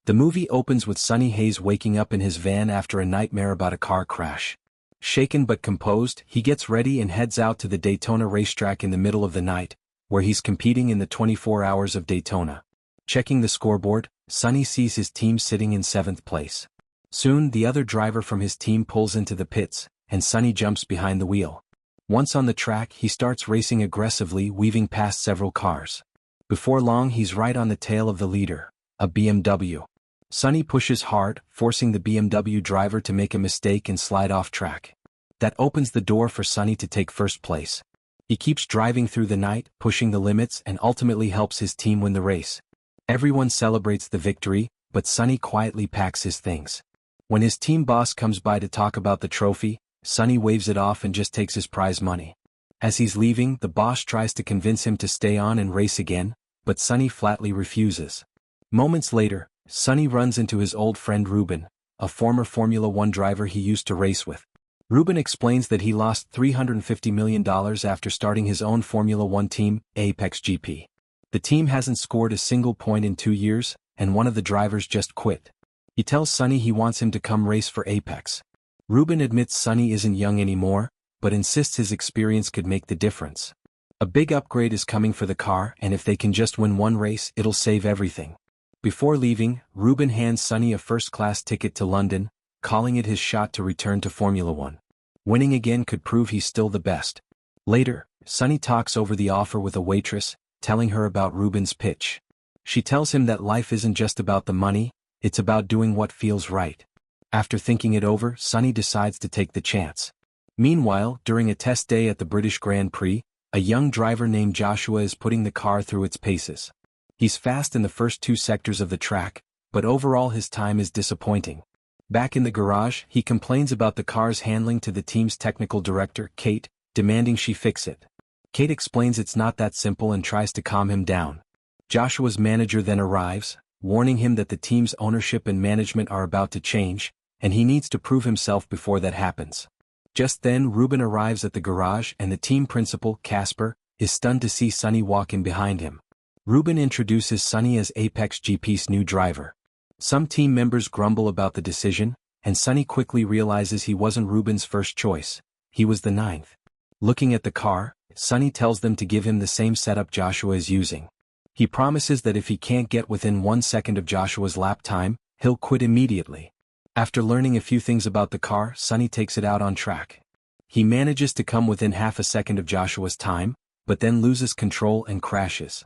The movie opens with Sonny Hayes waking up in his van after a nightmare about a car crash. Shaken but composed, he gets ready and heads out to the Daytona racetrack in the middle of the night, where he's competing in the 24 Hours of Daytona. Checking the scoreboard, Sonny sees his team sitting in 7th place. Soon, the other driver from his team pulls into the pits, and Sonny jumps behind the wheel. Once on the track, he starts racing aggressively, weaving past several cars. Before long, he's right on the tail of the leader, a BMW. Sonny pushes hard, forcing the BMW driver to make a mistake and slide off track. That opens the door for Sonny to take first place. He keeps driving through the night, pushing the limits, and ultimately helps his team win the race. Everyone celebrates the victory, but Sonny quietly packs his things. When his team boss comes by to talk about the trophy, Sonny waves it off and just takes his prize money. As he's leaving, the boss tries to convince him to stay on and race again, but Sonny flatly refuses. Moments later, Sonny runs into his old friend Ruben, a former Formula One driver he used to race with. Ruben explains that he lost $350 million after starting his own Formula One team, Apex GP. The team hasn't scored a single point in 2 years, and one of the drivers just quit. He tells Sonny he wants him to come race for Apex. Ruben admits Sonny isn't young anymore, but insists his experience could make the difference. A big upgrade is coming for the car, and if they can just win one race, it'll save everything. Before leaving, Ruben hands Sonny a first-class ticket to London, calling it his shot to return to Formula One. Winning again could prove he's still the best. Later, Sonny talks over the offer with a waitress, telling her about Ruben's pitch. She tells him that life isn't just about the money, it's about doing what feels right. After thinking it over, Sonny decides to take the chance. Meanwhile, during a test day at the British Grand Prix, a young driver named Joshua is putting the car through its paces. He's fast in the first 2 sectors of the track, but overall his time is disappointing. Back in the garage, he complains about the car's handling to the team's technical director, Kate, demanding she fix it. Kate explains it's not that simple and tries to calm him down. Joshua's manager then arrives, warning him that the team's ownership and management are about to change, and he needs to prove himself before that happens. Just then, Ruben arrives at the garage and the team principal, Casper, is stunned to see Sonny walk in behind him. Ruben introduces Sonny as Apex GP's new driver. Some team members grumble about the decision, and Sonny quickly realizes he wasn't Ruben's first choice, he was the 9th. Looking at the car, Sonny tells them to give him the same setup Joshua is using. He promises that if he can't get within 1 second of Joshua's lap time, he'll quit immediately. After learning a few things about the car, Sonny takes it out on track. He manages to come within half a second of Joshua's time, but then loses control and crashes.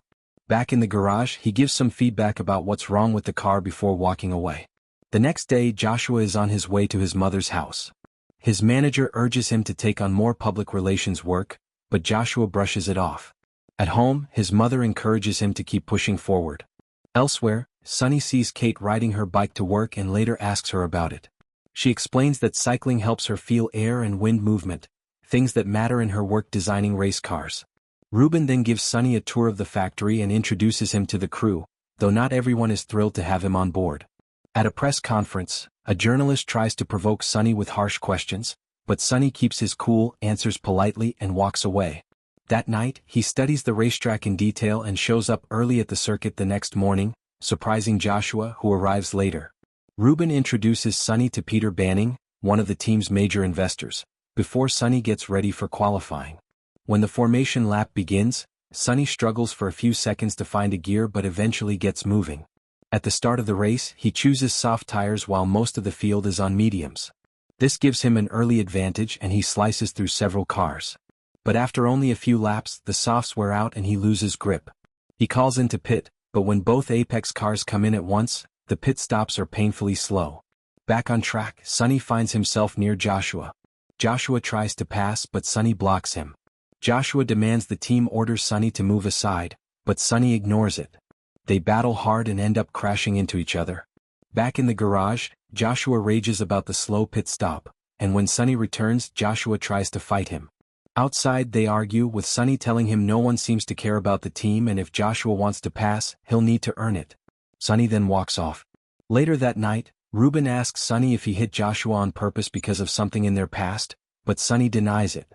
Back in the garage, he gives some feedback about what's wrong with the car before walking away. The next day, Joshua is on his way to his mother's house. His manager urges him to take on more public relations work, but Joshua brushes it off. At home, his mother encourages him to keep pushing forward. Elsewhere, Sonny sees Kate riding her bike to work and later asks her about it. She explains that cycling helps her feel air and wind movement, things that matter in her work designing race cars. Ruben then gives Sonny a tour of the factory and introduces him to the crew, though not everyone is thrilled to have him on board. At a press conference, a journalist tries to provoke Sonny with harsh questions, but Sonny keeps his cool, answers politely, and walks away. That night, he studies the racetrack in detail and shows up early at the circuit the next morning, surprising Joshua, who arrives later. Ruben introduces Sonny to Peter Banning, one of the team's major investors, before Sonny gets ready for qualifying. When the formation lap begins, Sonny struggles for a few seconds to find a gear but eventually gets moving. At the start of the race, he chooses soft tires while most of the field is on mediums. This gives him an early advantage and he slices through several cars. But after only a few laps, the softs wear out and he loses grip. He calls into pit, but when both Apex cars come in at once, the pit stops are painfully slow. Back on track, Sonny finds himself near Joshua. Joshua tries to pass but Sonny blocks him. Joshua demands the team orders Sonny to move aside, but Sonny ignores it. They battle hard and end up crashing into each other. Back in the garage, Joshua rages about the slow pit stop, and when Sonny returns, Joshua tries to fight him. Outside they argue, with Sonny telling him no one seems to care about the team and if Joshua wants to pass, he'll need to earn it. Sonny then walks off. Later that night, Ruben asks Sonny if he hit Joshua on purpose because of something in their past, but Sonny denies it.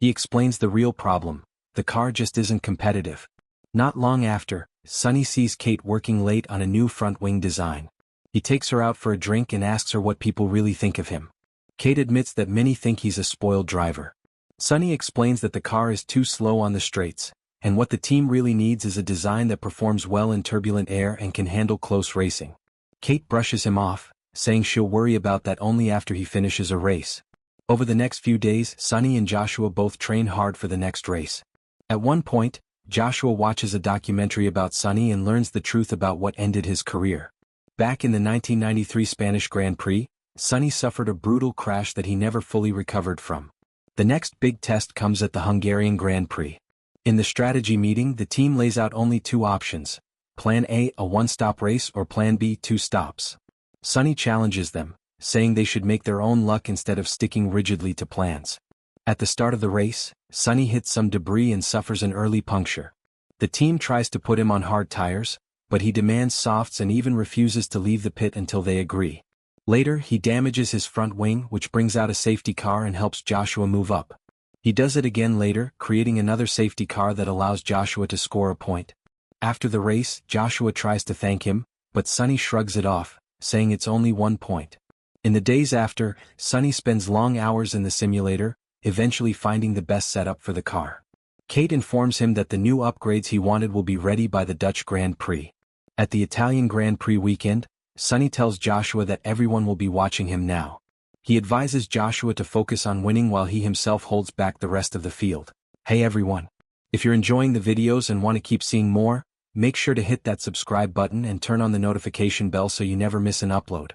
He explains the real problem: the car just isn't competitive. Not long after, Sonny sees Kate working late on a new front wing design. He takes her out for a drink and asks her what people really think of him. Kate admits that many think he's a spoiled driver. Sonny explains that the car is too slow on the straights, and what the team really needs is a design that performs well in turbulent air and can handle close racing. Kate brushes him off, saying she'll worry about that only after he finishes a race. Over the next few days, Sonny and Joshua both train hard for the next race. At one point, Joshua watches a documentary about Sonny and learns the truth about what ended his career. Back in the 1993 Spanish Grand Prix, Sonny suffered a brutal crash that he never fully recovered from. The next big test comes at the Hungarian Grand Prix. In the strategy meeting, the team lays out only two options: Plan A, a one-stop race, or Plan B, two stops. Sonny challenges them, saying they should make their own luck instead of sticking rigidly to plans. At the start of the race, Sonny hits some debris and suffers an early puncture. The team tries to put him on hard tires, but he demands softs and even refuses to leave the pit until they agree. Later, he damages his front wing, which brings out a safety car and helps Joshua move up. He does it again later, creating another safety car that allows Joshua to score a point. After the race, Joshua tries to thank him, but Sonny shrugs it off, saying it's only 1 point. In the days after, Sonny spends long hours in the simulator, eventually finding the best setup for the car. Kate informs him that the new upgrades he wanted will be ready by the Dutch Grand Prix. At the Italian Grand Prix weekend, Sonny tells Joshua that everyone will be watching him now. He advises Joshua to focus on winning while he himself holds back the rest of the field. Hey everyone! If you're enjoying the videos and want to keep seeing more, make sure to hit that subscribe button and turn on the notification bell so you never miss an upload.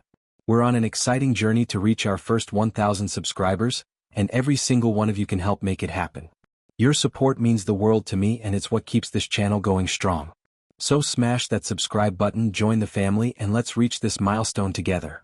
We're on an exciting journey to reach our first 1,000 subscribers, and every single one of you can help make it happen. Your support means the world to me, and it's what keeps this channel going strong. So smash that subscribe button, join the family, and let's reach this milestone together.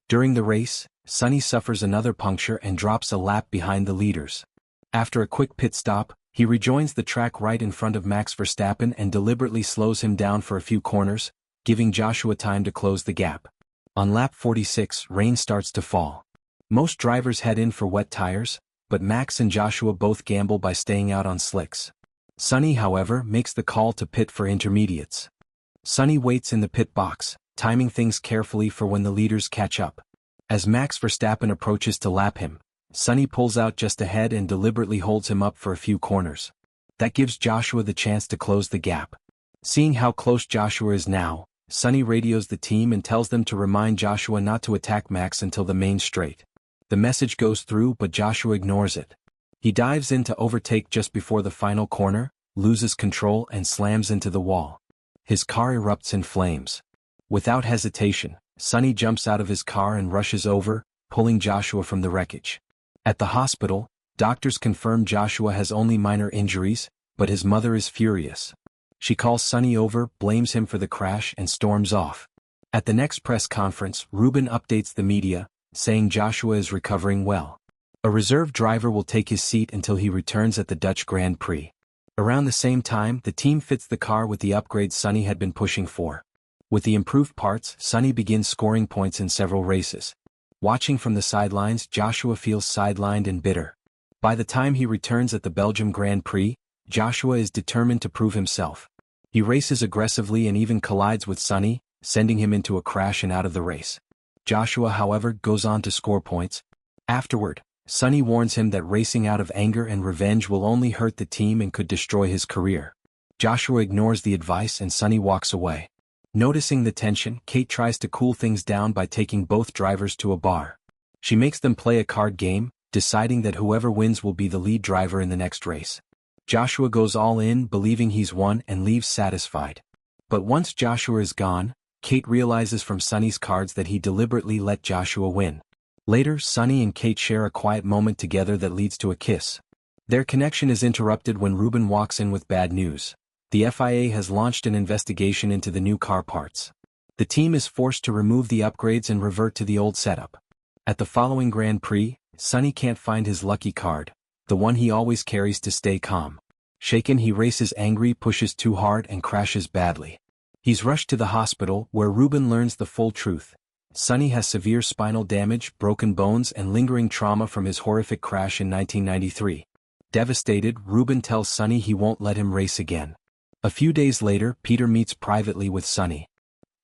During the race, Sonny suffers another puncture and drops a lap behind the leaders. After a quick pit stop, he rejoins the track right in front of Max Verstappen and deliberately slows him down for a few corners, giving Joshua time to close the gap. On lap 46, rain starts to fall. Most drivers head in for wet tires, but Max and Joshua both gamble by staying out on slicks. Sonny, however, makes the call to pit for intermediates. Sonny waits in the pit box, timing things carefully for when the leaders catch up. As Max Verstappen approaches to lap him, Sonny pulls out just ahead and deliberately holds him up for a few corners. That gives Joshua the chance to close the gap. Seeing how close Joshua is now, Sonny radios the team and tells them to remind Joshua not to attack Max until the main straight. The message goes through, but Joshua ignores it. He dives in to overtake just before the final corner, loses control and slams into the wall. His car erupts in flames. Without hesitation, Sonny jumps out of his car and rushes over, pulling Joshua from the wreckage. At the hospital, doctors confirm Joshua has only minor injuries, but his mother is furious. She calls Sonny over, blames him for the crash, and storms off. At the next press conference, Ruben updates the media, saying Joshua is recovering well. A reserve driver will take his seat until he returns at the Dutch Grand Prix. Around the same time, the team fits the car with the upgrades Sonny had been pushing for. With the improved parts, Sonny begins scoring points in several races. Watching from the sidelines, Joshua feels sidelined and bitter. By the time he returns at the Belgium Grand Prix, Joshua is determined to prove himself. He races aggressively and even collides with Sonny, sending him into a crash and out of the race. Joshua, however, goes on to score points. Afterward, Sonny warns him that racing out of anger and revenge will only hurt the team and could destroy his career. Joshua ignores the advice and Sonny walks away. Noticing the tension, Kate tries to cool things down by taking both drivers to a bar. She makes them play a card game, deciding that whoever wins will be the lead driver in the next race. Joshua goes all in, believing he's won, and leaves satisfied. But once Joshua is gone, Kate realizes from Sonny's cards that he deliberately let Joshua win. Later, Sonny and Kate share a quiet moment together that leads to a kiss. Their connection is interrupted when Ruben walks in with bad news. The FIA has launched an investigation into the new car parts. The team is forced to remove the upgrades and revert to the old setup. At the following Grand Prix, Sonny can't find his lucky card, the one he always carries to stay calm. Shaken, he races angry, pushes too hard, and crashes badly. He's rushed to the hospital, where Ruben learns the full truth. Sonny has severe spinal damage, broken bones, and lingering trauma from his horrific crash in 1993. Devastated, Ruben tells Sonny he won't let him race again. A few days later, Peter meets privately with Sonny.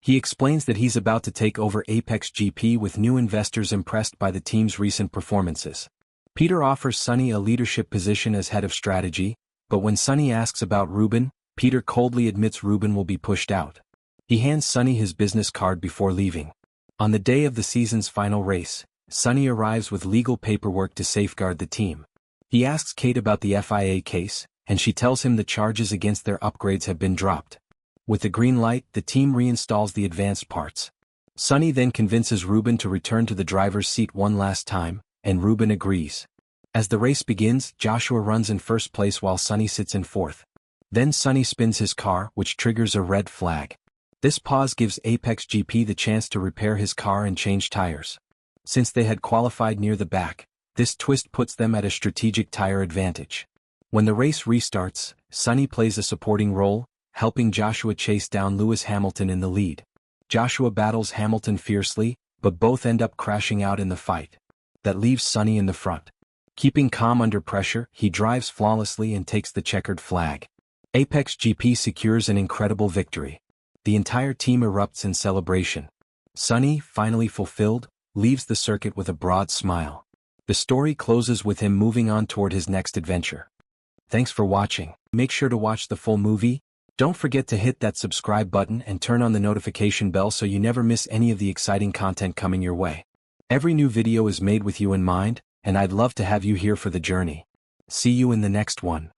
He explains that he's about to take over Apex GP with new investors impressed by the team's recent performances. Peter offers Sonny a leadership position as head of strategy, but when Sonny asks about Ruben, Peter coldly admits Ruben will be pushed out. He hands Sonny his business card before leaving. On the day of the season's final race, Sonny arrives with legal paperwork to safeguard the team. He asks Kate about the FIA case, and she tells him the charges against their upgrades have been dropped. With the green light, the team reinstalls the advanced parts. Sonny then convinces Ruben to return to the driver's seat one last time, and Ruben agrees. As the race begins, Joshua runs in first place while Sonny sits in fourth. Then Sonny spins his car, which triggers a red flag. This pause gives Apex GP the chance to repair his car and change tires. Since they had qualified near the back, this twist puts them at a strategic tire advantage. When the race restarts, Sonny plays a supporting role, helping Joshua chase down Lewis Hamilton in the lead. Joshua battles Hamilton fiercely, but both end up crashing out in the fight. That leaves Sonny in the front. Keeping calm under pressure, he drives flawlessly and takes the checkered flag. Apex GP secures an incredible victory. The entire team erupts in celebration. Sonny, finally fulfilled, leaves the circuit with a broad smile. The story closes with him moving on toward his next adventure. Thanks for watching. Make sure to watch the full movie. Don't forget to hit that subscribe button and turn on the notification bell so you never miss any of the exciting content coming your way. Every new video is made with you in mind, and I'd love to have you here for the journey. See you in the next one.